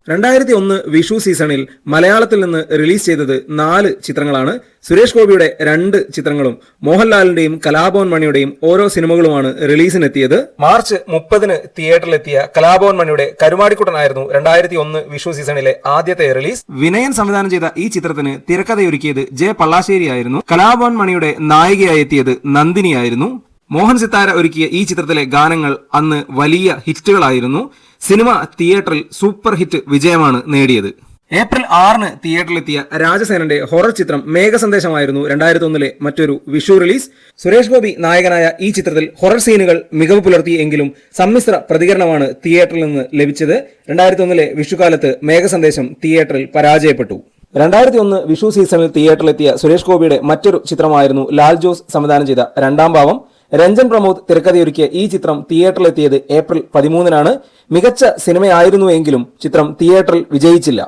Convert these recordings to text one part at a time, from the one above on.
2001 വിഷു സീസണിൽ മലയാളത്തിൽ നിന്ന് റിലീസ് ചെയ്തത് 4 ചിത്രങ്ങളാണ്. സുരേഷ് ഗോപിയുടെ 2 ചിത്രങ്ങളും മോഹൻലാലിന്റെയും കലാഭവൻ മണിയുടെയും ഓരോ സിനിമകളുമാണ് റിലീസിനെത്തിയത്. മാർച്ച് 30-ന് തിയേറ്ററിലെത്തിയ കലാഭവൻ മണിയുടെ കരുമാടിക്കുട്ടനായിരുന്നു 2001 വിഷു സീസണിലെ ആദ്യത്തെ റിലീസ്. വിനയൻ സംവിധാനം ചെയ്ത ഈ ചിത്രത്തിന് തിരക്കഥയൊരുക്കിയത് ജെ പള്ളാശ്ശേരിയായിരുന്നു. കലാഭവൻ മണിയുടെ നായികയായി എത്തിയത് നന്ദിനിയായിരുന്നു. മോഹൻ സിത്താര ഒരുക്കിയ ഈ ചിത്രത്തിലെ ഗാനങ്ങൾ അന്ന് വലിയ ഹിറ്റുകളായിരുന്നു. സിനിമ തിയേറ്ററിൽ സൂപ്പർ ഹിറ്റ് വിജയമാണ് നേടിയത്. ഏപ്രിൽ 6-ന് തിയേറ്ററിലെത്തിയ രാജസേനന്റെ ഹൊറർ ചിത്രം മേഘസന്ദേശമായിരുന്നു 2001-ലെ മറ്റൊരു വിഷു റിലീസ്. സുരേഷ് ഗോപി നായകനായ ഈ ചിത്രത്തിൽ ഹൊറർ സീനുകൾ മികവ് പുലർത്തിയെങ്കിലും സമ്മിശ്ര പ്രതികരണമാണ് തിയേറ്ററിൽ നിന്ന് ലഭിച്ചത്. 2001-ലെ വിഷുകാലത്ത് മേഘസന്ദേശം തിയേറ്ററിൽ പരാജയപ്പെട്ടു. 2001 വിഷു സീസണിൽ തിയേറ്ററിലെത്തിയ സുരേഷ് ഗോപിയുടെ മറ്റൊരു ചിത്രമായിരുന്നു ലാൽ ജോസ് സംവിധാനം ചെയ്ത രണ്ടാം ഭാവം. രഞ്ജൻ പ്രമോദ് തിരക്കഥയൊരുക്കിയ ഈ ചിത്രം തിയേറ്ററിലെത്തിയത് ഏപ്രിൽ 13-നാണ്. മികച്ച സിനിമയായിരുന്നുവെങ്കിലും ചിത്രം തിയേറ്ററിൽ വിജയിച്ചില്ല.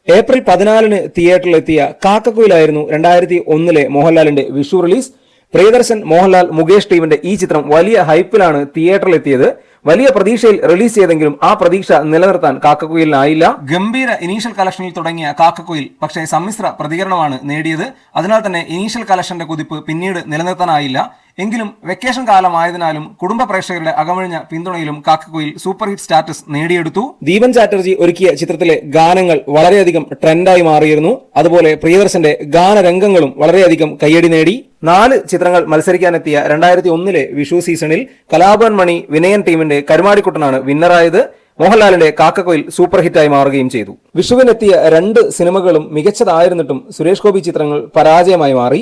ഏപ്രിൽ 14-ന് തിയേറ്ററിലെത്തിയ കാക്കക്കുയിലായിരുന്നു 2001-ലെ മോഹൻലാലിന്റെ വിഷു റിലീസ്. പ്രിയദർശൻ, മോഹൻലാൽ, മുകേഷ് ടീമിന്റെ ഈ ചിത്രം വലിയ ഹൈപ്പിലാണ് തിയേറ്ററിലെത്തിയത്. വലിയ പ്രതീക്ഷയിൽ റിലീസ് ചെയ്തെങ്കിലും ആ പ്രതീക്ഷ നിലനിർത്താൻ കാക്കക്കുയിലിനായില്ല. ഗംഭീര ഇനീഷ്യൽ കളക്ഷനിൽ തുടങ്ങിയ കാക്കക്കുയിൽ പക്ഷേ സമ്മിശ്ര പ്രതികരണമാണ് നേടിയത്. അതിനാൽ തന്നെ ഇനീഷ്യൽ കളക്ഷന്റെ കുതിപ്പ് പിന്നീട് നിലനിർത്താനായില്ല. എങ്കിലും വെക്കേഷൻ കാലമായതിനാലും കുടുംബ പ്രേക്ഷകരുടെ അകമഴിഞ്ഞ പിന്തുണയിലും കാക്കക്കുയിൽ സൂപ്പർ ഹിറ്റ് സ്റ്റാറ്റസ് നേടിയെടുത്തു. ദീപൻ ചാറ്റർജി ഒരുക്കിയ ചിത്രത്തിലെ ഗാനങ്ങൾ വളരെയധികം ട്രെൻഡായി മാറിയിരുന്നു. അതുപോലെ പ്രിയദർശന്റെ ഗാനരംഗങ്ങളും വളരെയധികം കയ്യടി നേടി. 4 ചിത്രങ്ങൾ മത്സരിക്കാനെത്തിയ 2001-ലെ വിഷു സീസണിൽ കലാഭവൻ മണി വിനയൻ ടീമിന്റെ കരുമാടിക്കുട്ടനാണ് വിന്നറായത്. മോഹൻലാലിന്റെ കാക്കക്കുയിൽ സൂപ്പർ ഹിറ്റായി മാറുകയും ചെയ്തു. വിഷുവിനെത്തിയ 2 സിനിമകളും മികച്ചതായിരുന്നിട്ടും സുരേഷ് ഗോപി ചിത്രങ്ങൾ പരാജയമായി മാറി.